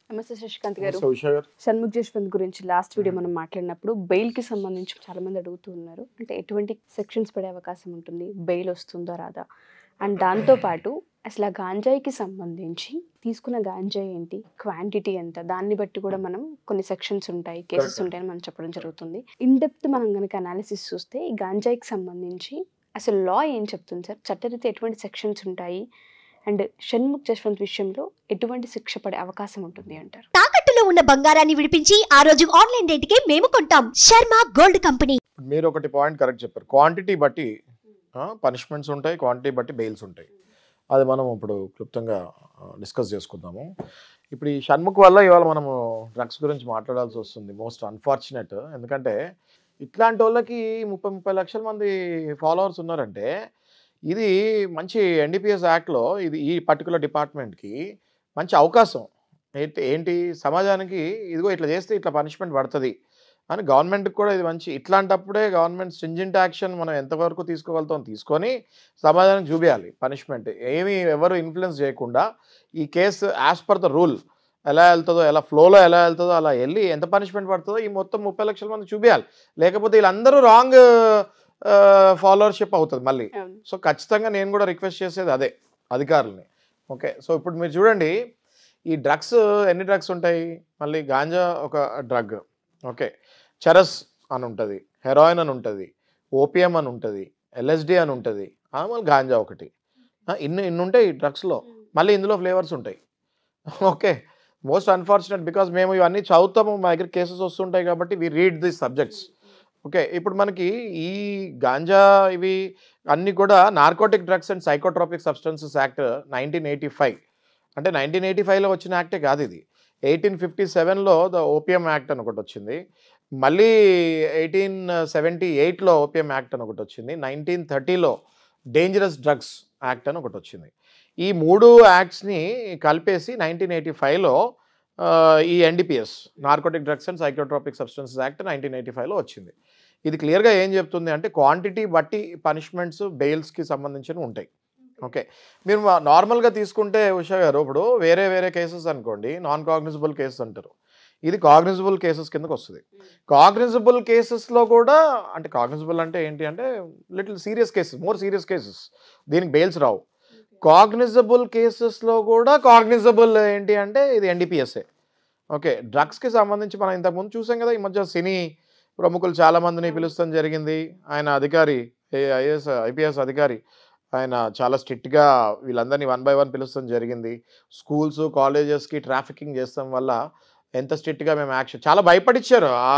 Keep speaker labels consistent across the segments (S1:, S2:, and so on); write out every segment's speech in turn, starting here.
S1: నమస్తే శశికాంత్ గారు.
S2: నమస్తే ఉషా గారు.
S1: షణ్ముఖ్ జశ్వంత్ గురించి లాస్ట్ వీడియో మనం మాట్లాడినప్పుడు బెయిల్కి సంబంధించి చాలా మంది అడుగుతూ ఉన్నారు. అంటే ఎటువంటి సెక్షన్స్ పడే అవకాశం ఉంటుంది, బెయిల్ వస్తుందో రాదా, అండ్ దాంతోపాటు అసలు ఆ గాంజాయికి సంబంధించి తీసుకున్న గాంజాయి ఏంటి, క్వాంటిటీ ఎంత, దాన్ని బట్టి కూడా మనం కొన్ని సెక్షన్స్ ఉంటాయి, కేసెస్ ఉంటాయని మనం చెప్పడం జరుగుతుంది. ఇన్ డెప్త్ మనం కనుక అనాలిసిస్ చూస్తే ఈ గాంజాయికి సంబంధించి అసలు లా ఏం చెప్తుంది సార్, చట్టరీత్యా ఎటువంటి సెక్షన్స్ ఉంటాయి, అండ్ షణ్ముఖ్ జశ్వంత్ విషయంలో ఎటువంటి శిక్ష పడే అవకాశం ఉంటుంది అంటారు?
S3: తాకట్టులో ఉన్న బంగారాన్ని విడిపించి ఆ రోజు ఆన్లైన్ రేటుకే మేము కొంటాం. Sharma gold company.
S2: మీరు ఒకటి పాయింట్ కరెక్ట్ చెప్పారు. క్వాంటిటీ బట్టి పనిష్మెంట్స్ ఉంటాయి, క్వాంటిటీ బట్టి బెయిల్స్ ఉంటాయి. అది మనం ఇప్పుడు క్లుప్తంగా డిస్కస్ చేసుకుందాము. ఇప్పుడు ఈ షణ్ముఖ్ వల్ల ఇవాళ మనము డ్రగ్స్ గురించి మాట్లాడాల్సి వస్తుంది. Most unfortunate. ఎందుకంటే ఇట్లాంటి వాళ్ళకి 30 లక్షల మంది ఫాలోవర్స్ ఉన్నారంటే ఇది మంచి ఎన్డీపీఎస్ యాక్ట్లో ఇది ఈ పర్టికులర్ డిపార్ట్మెంట్కి మంచి అవకాశం. ఏంటి సమాజానికి ఇదిగో ఇట్లా చేస్తే ఇట్లా పనిష్మెంట్ పడుతుంది అని గవర్నమెంట్కి కూడా ఇది మంచి. ఇట్లాంటప్పుడే గవర్నమెంట్ స్ట్రింజెంట్ యాక్షన్ మనం ఎంతవరకు తీసుకోగలుగుతాం తీసుకొని సమాజానికి చూపించాలి. పనిష్మెంట్ ఏమీ ఎవరు ఇన్ఫ్లుయెన్స్ చేయకుండా ఈ case as per the rule ఎలా వెళ్తుందో, ఎలా ఫ్లోలో ఎలా వెళ్తుందో అలా వెళ్ళి ఎంత పనిష్మెంట్ పడుతుందో ఈ మొత్తం 30 లక్షల మంది చూపించాలి. లేకపోతే వీళ్ళందరూ రాంగ్ ఫాలోవర్షిప్ అవుతుంది మళ్ళీ. సో ఖచ్చితంగా నేను కూడా రిక్వెస్ట్ చేసేది అదే అధికారులని. ఓకే, సో ఇప్పుడు మీరు చూడండి ఈ డ్రగ్స్ ఎన్ని డ్రగ్స్ ఉంటాయి. మళ్ళీ గాంజా ఒక డ్రగ్, ఓకే, చరస్ అని ఉంటుంది, హెరాయిన్ అని ఉంటుంది, ఓపియం అని ఉంటుంది, ఎల్ఎస్డి అని ఉంటుంది, మళ్ళీ గాంజా ఒకటి, ఇన్ని ఉంటాయి ఈ డ్రగ్స్లో. మళ్ళీ ఇందులో ఫ్లేవర్స్ ఉంటాయి. ఓకే, మోస్ట్ అన్ఫార్చునేట్ బికాజ్ మేము ఇవన్నీ చదువుతాము, మా దగ్గర కేసెస్ వస్తుంటాయి కాబట్టి we read this subjects. Okay, ఇప్పుడు మనకి ఈ గాంజా ఇవి అన్నీ కూడా narcotic drugs and psychotropic substances act 1985, అంటే 1985లో వచ్చిన యాక్టే కాదు ఇది. 1857లో ద ఓపియం యాక్ట్ అని ఒకటి వచ్చింది. మళ్ళీ 1878లో ఓపియం యాక్ట్ అని ఒకటి వచ్చింది. 1930లో డేంజరస్ డ్రగ్స్ యాక్ట్ అని ఒకటి వచ్చింది. ఈ 3 యాక్ట్స్ని కలిపేసి 1985లో ఈ NDPS narcotic drugs and psychotropic substances act 1985లో వచ్చింది. ఇది క్లియర్గా ఏం చెప్తుంది అంటే క్వాంటిటీ బట్టి పనిష్మెంట్స్ బెయిల్స్కి సంబంధించినవి ఉంటాయి. ఓకే, మీరు నార్మల్గా తీసుకుంటే ఉషా గారు ఇప్పుడు వేరే వేరే కేసెస్ అనుకోండి, నాన్ కాగ్నిజబుల్ కేసెస్ అంటారు. ఇది కాగ్నిజబుల్ కేసెస్ కిందకు వస్తుంది. కాగ్నిజబుల్ కేసెస్లో కూడా అంటే కాగ్నిజబుల్ అంటే ఏంటి అంటే little serious cases, more serious cases, దీనికి బెయిల్స్ రావు. కాగ్నిజబుల్ కేసెస్లో కూడా కాగ్నిజబుల్ ఏంటి అంటే ఇది ఎన్డీపీఎస్ఏ. ఓకే, డ్రగ్స్కి సంబంధించి మనం ఇంతకుముందు చూసాం కదా, ఈ మధ్య సినీ ప్రముఖులు చాలామందిని పిలుస్తాం జరిగింది. ఆయన అధికారి ఐపీఎస్ అధికారి ఆయన చాలా స్ట్రిక్ట్గా వీళ్ళందరినీ 1 by 1 పిలుస్తాం జరిగింది. స్కూల్స్ కాలేజెస్కి ట్రాఫికింగ్ చేస్తాం వల్ల ఎంత స్ట్రిక్ట్గా మేము యాక్షన్ చాలా భయపడిచ్చారు ఆ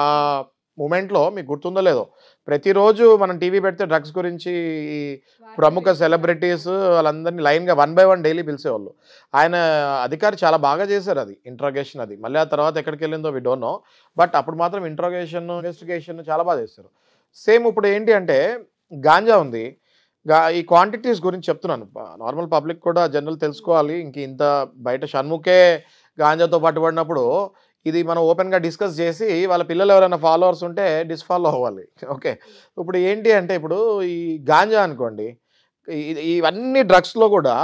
S2: మూమెంట్లో. మీకు గుర్తుందో లేదో, ప్రతిరోజు మనం టీవీ పెడితే డ్రగ్స్ గురించి ఈ ప్రముఖ సెలబ్రిటీస్ వాళ్ళందరినీ లైన్గా 1 by 1 డైలీ పిలిచేవాళ్ళు. ఆయన అధికారి చాలా బాగా చేశారు అది ఇంట్రాగేషన్. అది మళ్ళీ ఆ తర్వాత ఎక్కడికి వెళ్ళిందో వి డోంట్ నో, బట్ అప్పుడు మాత్రం ఇంట్రాగేషన్ ఇన్వెస్టిగేషన్ చాలా బాగా చేశారు. సేమ్ ఇప్పుడు ఏంటి అంటే గాంజా ఉంది, ఈ క్వాంటిటీస్ గురించి చెప్తున్నాను. నార్మల్ పబ్లిక్ కూడా జనరల్ తెలుసుకోవాలి. ఇంత బయట షణ్ముఖే గాంజాతో పట్టుబడినప్పుడు ఇది మనం ఓపెన్గా డిస్కస్ చేసి వాళ్ళ పిల్లలు ఎవరైనా ఫాలోవర్స్ ఉంటే డిస్ఫాలో అవ్వాలి. ఓకే, ఇప్పుడు ఏంటి అంటే ఇప్పుడు ఈ గాంజా అనుకోండి, ఇవన్నీ డ్రగ్స్లో కూడా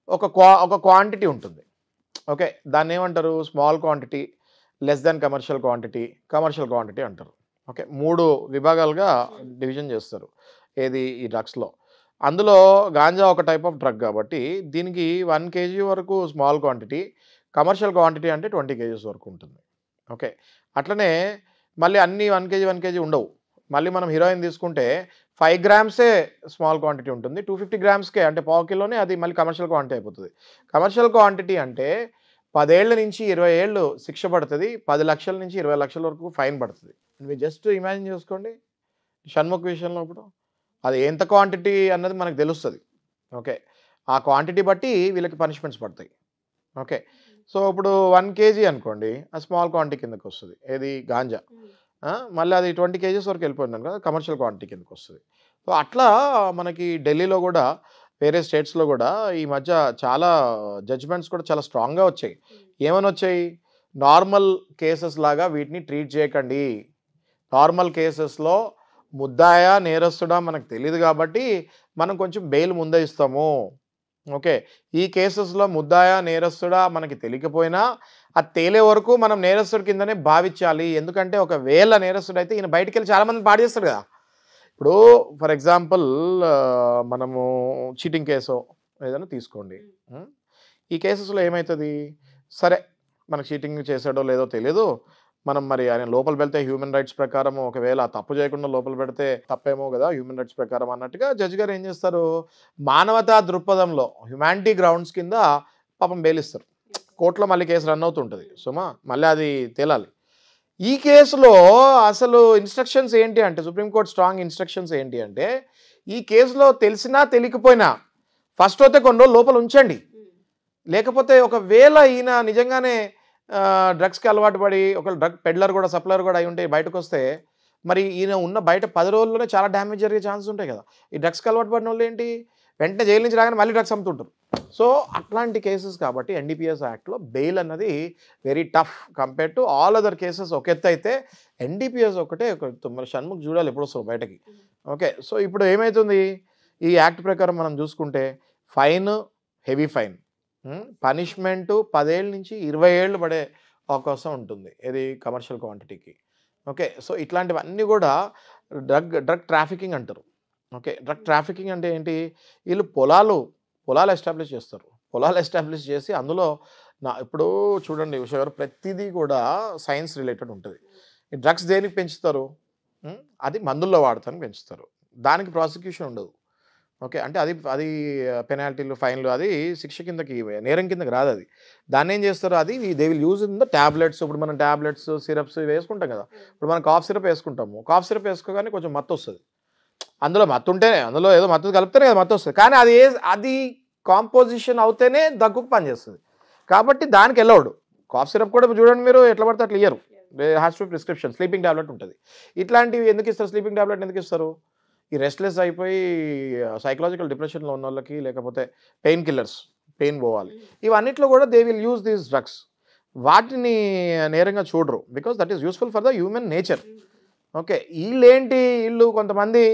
S2: ఒక క్వాంటిటీ ఉంటుంది. ఓకే, దాన్ని ఏమంటారు, small quantity, less than commercial quantity అంటారు. ఓకే, 3 విభాగాలుగా డివిజన్ చేస్తారు ఏది ఈ డ్రగ్స్లో. అందులో గాంజా ఒక టైప్ ఆఫ్ డ్రగ్ కాబట్టి దీనికి 1 kg వరకు స్మాల్ క్వాంటిటీ, కమర్షియల్ క్వాంటిటీ అంటే 20 kgs వరకు ఉంటుంది. ఓకే, అట్లనే మళ్ళీ అన్నీ 1 kg ఉండవు. మళ్ళీ మనం హీరోయిన్ తీసుకుంటే 5 grams స్మాల్ క్వాంటిటీ ఉంటుంది, 250 grams అంటే పావు కిలోనే అది మళ్ళీ కమర్షియల్ క్వాంటిటీ అయిపోతుంది. కమర్షియల్ క్వాంటిటీ అంటే 10 ఏళ్ళ నుంచి 20 ఏళ్ళు శిక్ష పడుతుంది, 10 లక్షల నుంచి 20 లక్షల వరకు ఫైన్ పడుతుంది. మీరు జస్ట్ ఇమాజిన్ చేసుకోండి షణ్ముఖ్ విషయంలో. ఇప్పుడు అది ఎంత క్వాంటిటీ అన్నది మనకు తెలుస్తుంది. ఓకే, ఆ క్వాంటిటీ బట్టి వీళ్ళకి పనిష్మెంట్స్ పడతాయి. ఓకే, సో ఇప్పుడు 1 kg అనుకోండి, ఆ స్మాల్ క్వాంటిటీ కిందకి వస్తుంది ఏది గాంజా. మళ్ళీ అది 20 kgs వరకు వెళ్ళిపోయింది కదా, కమర్షియల్ క్వాంటిటీ కిందకి వస్తుంది. సో అట్లా మనకి ఢిల్లీలో కూడా వేరే స్టేట్స్లో కూడా ఈ మధ్య చాలా జడ్జ్మెంట్స్ కూడా చాలా స్ట్రాంగ్గా వచ్చాయి. ఏమని వచ్చాయి, నార్మల్ కేసెస్ లాగా వీటిని ట్రీట్ చేయకండి. నార్మల్ కేసెస్లో ముద్దాయా నేరస్తుడా మనకు తెలియదు కాబట్టి మనం కొంచెం బెయిల్ ముందే ఇస్తాము. ఓకే, ఈ కేసెస్లో ముద్దాయా నేరస్తుడా మనకి తెలియకపోయినా అది తేలే వరకు మనం నేరస్తుడి కిందనే భావించాలి. ఎందుకంటే ఒకవేళ నేరస్తుడు అయితే ఈయన బయటికి వెళ్ళి చాలామంది పాడు చేస్తాడు కదా. ఇప్పుడు ఫర్ ఎగ్జాంపుల్ మనము చీటింగ్ కేసు ఏదైనా తీసుకోండి. ఈ కేసెస్లో ఏమవుతుంది, సరే మనకు చీటింగ్ చేశాడో లేదో తెలియదు, మనం మరి ఆయన లోపల పెడితే హ్యూమన్ రైట్స్ ప్రకారం ఒకవేళ తప్పు చేయకుండా లోపల పెడితే తప్పేమో కదా హ్యూమన్ రైట్స్ ప్రకారం అన్నట్టుగా జడ్జి గారు ఏం చేస్తారు, మానవతా దృక్పథంలో హ్యుమానిటీ గ్రౌండ్స్ కింద పాపం బెయిలిస్తారు. కోర్టులో మళ్ళీ కేసు రన్ అవుతుంటుంది. సుమా మళ్ళీ అది తేలాలి. ఈ కేసులో అసలు ఇన్స్ట్రక్షన్స్ ఏంటి అంటే, సుప్రీంకోర్టు స్ట్రాంగ్ ఇన్స్ట్రక్షన్స్ ఏంటి అంటే, ఈ కేసులో తెలిసినా తెలియకపోయినా ఫస్ట్ అయితే కొన్ని రోజులు లోపల ఉంచండి. లేకపోతే ఒకవేళ ఈయన నిజంగానే డ్రగ్స్కి అలవాటు పడి ఒక డ్రగ్ పెడ్లర్ కూడా సప్లయర్ కూడా అయి ఉంటే బయటకు వస్తే మరి ఈయన ఉన్న బయట 10 రోజుల్లోనే చాలా డ్యామేజ్ జరిగే ఛాన్సెస్ ఉంటాయి కదా. ఈ డ్రగ్స్కి అలవాటు పడిన వాళ్ళు ఏంటి, వెంటనే జైలు నుంచి రాగానే మళ్ళీ డ్రగ్స్ అమ్ముతుంటారు. సో అట్లాంటి కేసెస్ కాబట్టి ఎన్డీపీఎస్ యాక్ట్లో బెయిల్ అన్నది very tough compare to all other cases. ఒక ఎత్తు అయితే ఎన్డీపీఎస్ ఒకటే మరి షణ్ముఖ్ చూడాలి ఎప్పుడు వస్తారు బయటకి. ఓకే, సో ఇప్పుడు ఏమవుతుంది, ఈ యాక్ట్ ప్రకారం మనం చూసుకుంటే ఫైన్, హెవీ ఫైన్, పనిష్మెంటు 10 ఏళ్ళ నుంచి 20 ఏళ్ళు పడే అవకాశం ఉంటుంది ఇది కమర్షియల్ క్వాంటిటీకి. ఓకే, సో ఇట్లాంటివన్నీ కూడా డ్రగ్ ట్రాఫికింగ్ అంటారు. ఓకే, డ్రగ్ ట్రాఫికింగ్ అంటే ఏంటి, వీళ్ళు పొలాలు ఎస్టాబ్లిష్ చేస్తారు. పొలాలు ఎస్టాబ్లిష్ చేసి అందులో ఇప్పుడు చూడండి ఉషా గారు, ప్రతిదీ కూడా సైన్స్ రిలేటెడ్ ఉంటుంది. ఈ డ్రగ్స్ దేనికి పెంచుతారు, అది మందుల్లో వాడతానికి పెంచుతారు. దానికి ప్రాసిక్యూషన్ ఉండదు. ఓకే, అంటే అది పెనాల్టీలు, ఫైన్లు, అది శిక్ష కిందకి, నేరం కిందకి రాదు. అది దాన్ని ఏం చేస్తారు, అది they will use in the tablets. ఇప్పుడు మనం ట్యాబ్లెట్స్, సిరప్స్ వేసుకుంటాం కదా. ఇప్పుడు మనం కాఫ్ సిరప్ వేసుకుంటాము. కాఫ్ సిరప్ వేసుకోగానే కొంచెం మత్తు వస్తుంది. అందులో మత్తు ఉంటేనే, అందులో ఏదో మత్తు కలిపితేనే కదా మత్తు వస్తుంది. కానీ అది కాంపోజిషన్ అవుతేనే దగ్గుకు పనిచేస్తుంది. కాబట్టి దానికి వెళ్ళవడు. కాఫ్ సిరప్ కూడా చూడండి మీరు, ఎట్లా పడితే అట్లా ఇయ్యరు. Has to prescription. Sleeping tablet ఉంటుంది. ఇట్లాంటివి ఎందుకు ఇస్తారు, స్లీపింగ్ ట్యాబ్లెట్ ఎందుకు ఇస్తారు, ఈ రెస్ట్లెస్ అయిపోయి సైకలాజికల్ డిప్రెషన్లో ఉన్న వాళ్ళకి, లేకపోతే పెయిన్ కిల్లర్స్, పెయిన్ పోవాలి, ఇవన్నిట్లో కూడా they will use these drugs. వాటిని నేరంగా చూడరు, because that is useful for the human nature. Okay, వీళ్ళు కొంతమంది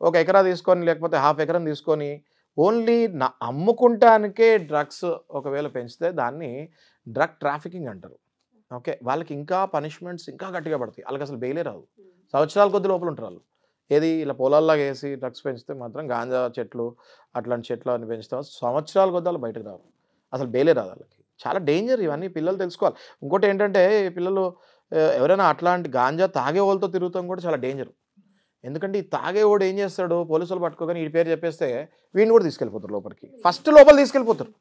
S2: 1 ఎకరా తీసుకొని లేకపోతే ½ ఎకరం తీసుకొని ఓన్లీ అమ్ముకుంటానికే డ్రగ్స్ ఒకవేళ పెంచితే దాన్ని డ్రగ్ ట్రాఫికింగ్ అంటారు. ఓకే, వాళ్ళకి ఇంకా పనిష్మెంట్స్ ఇంకా గట్టిగా పడతాయి. వాళ్ళకి అసలు బెయిలే రాదు. సంవత్సరాల కొద్ది లోపల ఉంటారు వాళ్ళు. ఏది ఇలా పొలాల్లాగా వేసి డ్రగ్స్ పెంచితే మాత్రం గాంజా చెట్లు అట్లాంటి చెట్లు అని పెంచుతాం, సంవత్సరాల కొద్ది వాళ్ళు బయటకు రావు. అసలు బెయిలే రాదు వాళ్ళకి. చాలా డేంజర్ ఇవన్నీ, పిల్లలు తెలుసుకోవాలి. ఇంకోటి ఏంటంటే పిల్లలు ఎవరైనా అట్లాంటి గాంజా తాగే వాళ్ళతో తిరుగుతాం కూడా చాలా డేంజర్. ఎందుకంటే ఈ తాగేవాడు ఏం చేస్తాడు, పోలీసులు పట్టుకోగానే ఈ పేరు చెప్పేస్తే వీడిని కూడా తీసుకెళ్ళిపోతారు లోపలికి, ఫస్ట్ లోపల తీసుకెళ్ళిపోతారు.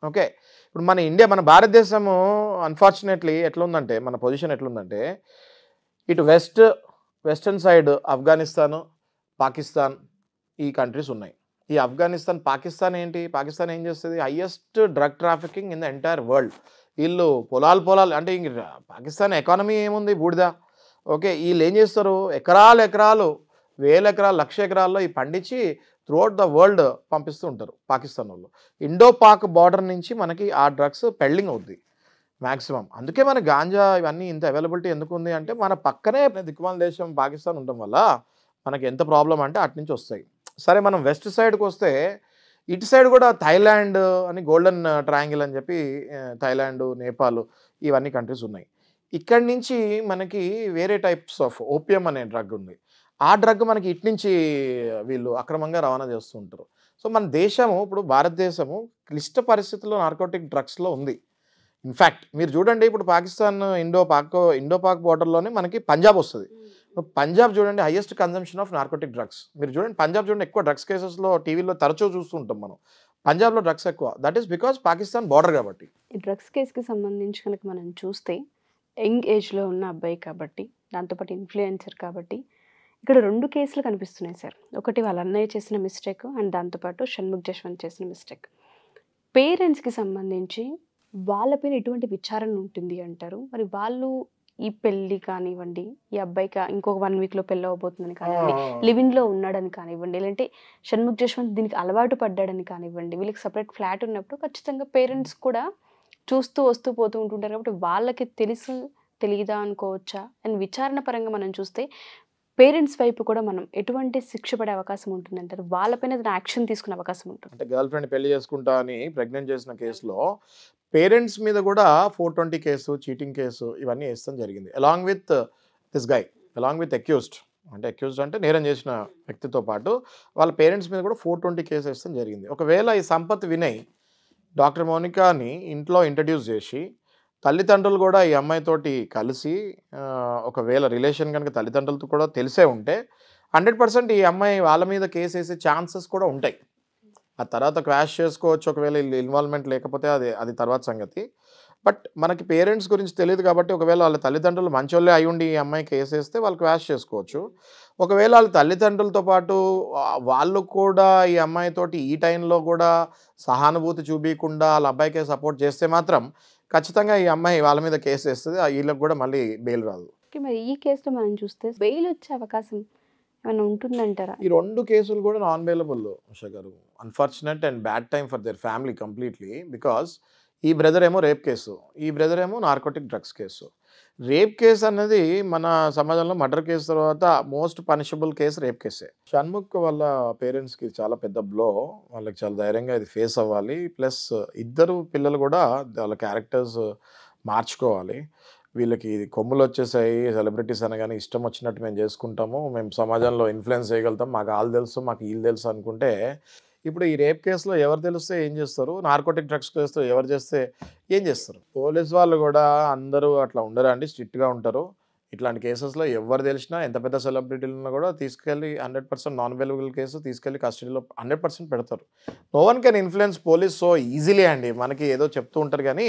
S2: ఓకే, ఇప్పుడు మన భారతదేశము అన్ఫార్చునేట్లీ ఎట్లుందంటే, మన పొజిషన్ ఎట్లుందంటే, ఇటు వెస్టర్న్ సైడ్ ఆఫ్ఘనిస్తాన్, పాకిస్తాన్, ఈ కంట్రీస్ ఉన్నాయి. ఈ ఆఫ్ఘనిస్తాన్, పాకిస్తాన్ పాకిస్తాన్ ఏం చేస్తుంది, highest drug trafficking in the entire world. వీళ్ళు పొలాలు అంటే ఇంక పాకిస్తాన్ ఎకానమీ ఏముంది, బూడిద. ఓకే, వీళ్ళు ఏం చేస్తారు, ఎకరాలు 1000 ఎకరాలు 1,00,000 ఎకరాల్లో ఈ పండించి త్రూఅవుట్ ద వరల్డ్ పంపిస్తూ ఉంటారు పాకిస్తాన్ వాళ్ళు. ఇండో పాక్ బార్డర్ నుంచి మనకి ఆ డ్రగ్స్ పెల్లింగ్ అవుద్ది మ్యాక్సిమం. అందుకే మన గాంజా ఇవన్నీ ఇంత అవైలబిలిటీ ఎందుకు ఉంది అంటే, మన పక్కనే దిక్కుమాల దేశం పాకిస్తాన్ ఉండడం వల్ల మనకి ఎంత ప్రాబ్లం అంటే అటు నుంచి వస్తాయి. సరే, మనం వెస్ట్ సైడ్కి వస్తే ఇటు సైడ్ కూడా థాయిలాండ్ అని, గోల్డెన్ ట్రయాంగిల్ అని చెప్పి థాయిలాండ్, నేపాల్, ఇవన్నీ కంట్రీస్ ఉన్నాయి. ఇక్కడి నుంచి మనకి వేరే టైప్స్ ఆఫ్ ఓపియం అనే డ్రగ్ ఉంది. ఆ డ్రగ్ మనకి ఇటు నుంచి వీళ్ళు అక్రమంగా రవాణా చేస్తూ ఉంటారు. సో మన దేశము, ఇప్పుడు భారతదేశము క్లిష్ట పరిస్థితుల్లో నార్కోటిక్ డ్రగ్స్లో ఉంది. ఇన్ఫ్యాక్ట్ మీరు చూడండి, ఇప్పుడు పాకిస్తాన్ ఇండో పాక్ బార్డర్లోనే మనకి పంజాబ్ వస్తుంది. పంజాబ్ చూడండి, highest consumption of narcotic drugs. మీరు చూడండి పంజాబ్ చూడండి, ఎక్కువ డ్రగ్స్ కేసెస్లో టీవీలో తరచూ చూస్తుంటాం మనం. పంజాబ్లో డ్రగ్స్ ఎక్కువ. That is because Pakistan border కాబట్టి.
S1: ఈ డ్రగ్స్ కేసుకి సంబంధించి కనుక మనం చూస్తే, యంగ్ ఏజ్లో ఉన్న అబ్బాయి కాబట్టి, దాంతోపాటు ఇన్ఫ్లుయెన్సర్ కాబట్టి, ఇక్కడ 2 కేసులు కనిపిస్తున్నాయి సార్. ఒకటి వాళ్ళ అన్నయ్య చేసిన మిస్టేక్, అండ్ దాంతోపాటు షణ్ముఖ్ జశ్వంత్ చేసిన మిస్టేక్. పేరెంట్స్కి సంబంధించి వాళ్ళపైన ఎటువంటి విచారణ ఉంటుంది అంటారు? మరి వాళ్ళు ఈ పెళ్ళి కానివ్వండి, ఈ అబ్బాయికి ఇంకొక 1 వీక్లో పెళ్ళి అవబోతుందని కానివ్వండి, లివింగ్లో ఉన్నాడని కానివ్వండి, లేదంటే షణ్ముఖ్ జశ్వంత్ దీనికి అలవాటు పడ్డాడని కానివ్వండి, వీళ్ళకి సపరేట్ ఫ్లాట్ ఉన్నప్పుడు ఖచ్చితంగా పేరెంట్స్ కూడా చూస్తూ వస్తూ పోతూ ఉంటుంటారు. కాబట్టి వాళ్ళకి తెలియదా అనుకోవచ్చా? అండ్ విచారణ పరంగా మనం చూస్తే పేరెంట్స్ వైపు కూడా మనం ఎటువంటి శిక్ష పడే అవకాశం ఉంటుందంటారు? వాళ్ళపైన ఏదైనా యాక్షన్ తీసుకునే అవకాశం ఉంటుంది?
S2: అంటే గర్ల్ ఫ్రెండ్ పెళ్లి చేసుకుంటా అని ప్రెగ్నెంట్ చేసిన కేసులో పేరెంట్స్ మీద కూడా 420 కేసు, చీటింగ్ కేసు ఇవన్నీ వేస్తాం జరిగింది. Along with this guy, along with accused అంటే నేరం చేసిన వ్యక్తితో పాటు వాళ్ళ పేరెంట్స్ మీద కూడా 420 కేసు వేస్తాం జరిగింది. ఒకవేళ ఈ సంపత్ వినయ్ డాక్టర్ మౌనికాని ఇంట్లో ఇంట్రడ్యూస్ చేసి తల్లిదండ్రులు కూడా ఈ అమ్మాయితోటి కలిసి ఒకవేళ రిలేషన్ కనుక తల్లిదండ్రులతో కూడా తెలిసే ఉంటే 100% ఈ అమ్మాయి వాళ్ళ మీద కేసు వేసే ఛాన్సెస్ కూడా ఉంటాయి. ఆ తర్వాత క్వాష్ చేసుకోవచ్చు ఒకవేళ ఇన్వాల్వ్మెంట్ లేకపోతే అది తర్వాత సంగతి. బట్ మనకి పేరెంట్స్ గురించి తెలియదు కాబట్టి ఒకవేళ వాళ్ళ తల్లిదండ్రులు మంచోళ్ళే అయి ఉండి ఈ అమ్మాయి కేసు వేస్తే వాళ్ళు క్వాష్ చేసుకోవచ్చు. ఒకవేళ వాళ్ళ తల్లిదండ్రులతో పాటు వాళ్ళు కూడా ఈ అమ్మాయితోటి ఈ టైంలో కూడా సహానుభూతి చూపించకుండా వాళ్ళ అబ్బాయికే సపోర్ట్ చేస్తే మాత్రం ఖచ్చితంగా ఈ అమ్మాయి వాళ్ళ మీద కేసు వేస్తుంది. వీళ్ళకి కూడా మళ్ళీ బెయిల్ రాదు.
S1: మరి ఈ కేసులో మనం చూస్తే బెయిల్ వచ్చే అవకాశం ఏమైనా ఉంటుందంటారా?
S2: ఈ 2 కేసులు కూడా నాన్ బెయిలబుల్ ఉషా గారు. Unfortunate and bad time for their family completely. Because ఈ బ్రదర్ ఏమో రేప్ కేసు, ఈ బ్రదర్ ఏమో narcotic drugs case. Rape case అన్నది మన సమాజంలో మర్డర్ కేసు తర్వాత మోస్ట్ పనిషబుల్ కేసు రేప్ కేసే. షణ్ముఖ్ వాళ్ళ పేరెంట్స్కి చాలా పెద్ద బ్లో. వాళ్ళకి చాలా ధైర్యంగా ఇది ఫేస్ అవ్వాలి. ప్లస్ ఇద్దరు పిల్లలు కూడా వాళ్ళ క్యారెక్టర్స్ మార్చుకోవాలి. వీళ్ళకి కొమ్ములు వచ్చేసాయి, సెలబ్రిటీస్ అనగానే ఇష్టం వచ్చినట్టు మేము చేసుకుంటాము, మేము సమాజంలో ఇన్ఫ్లుయెన్స్ చేయగలుగుతాం, మాకు వాళ్ళు తెలుసు, మాకు వీళ్ళు తెలుసు అనుకుంటే ఇప్పుడు ఈ రేప్ కేసులో ఎవరు తెలిస్తే ఏం చేస్తారు, నార్కోటిక్ డ్రగ్స్ కేసులో ఎవరు చేస్తే ఏం చేస్తారు? పోలీస్ వాళ్ళు కూడా అందరూ అట్లా ఉండరా అండి, స్ట్రిక్ట్గా ఉంటారు. ఇట్లాంటి కేసెస్లో ఎవరు తెలిసినా ఎంత పెద్ద సెలబ్రిటీలను కూడా తీసుకెళ్ళి 100% నాన్ అవైలబుల్ కేసు తీసుకెళ్ళి కస్టడీలో 100% పెడతారు. No one can influence police so easily అండి. మనకి ఏదో చెప్తూ ఉంటారు కానీ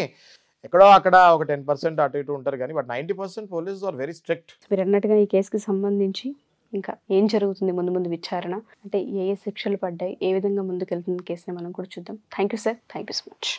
S2: ఎక్కడో అక్కడ ఒక 10% అటు ఇటు ఉంటారు కానీ but 90% police are very strict.
S1: మీరు అన్నట్టుగా ఈ కేసుకి సంబంధించి ఇంకా ఏం జరుగుతుంది ముందు ముందు విచారణ, అంటే ఏ శిక్షలు పడ్డాయి, ఏ విధంగా ముందుకెళ్తుంది కేసుని మనం కూడా చూద్దాం. Thank you sir, thank you so much.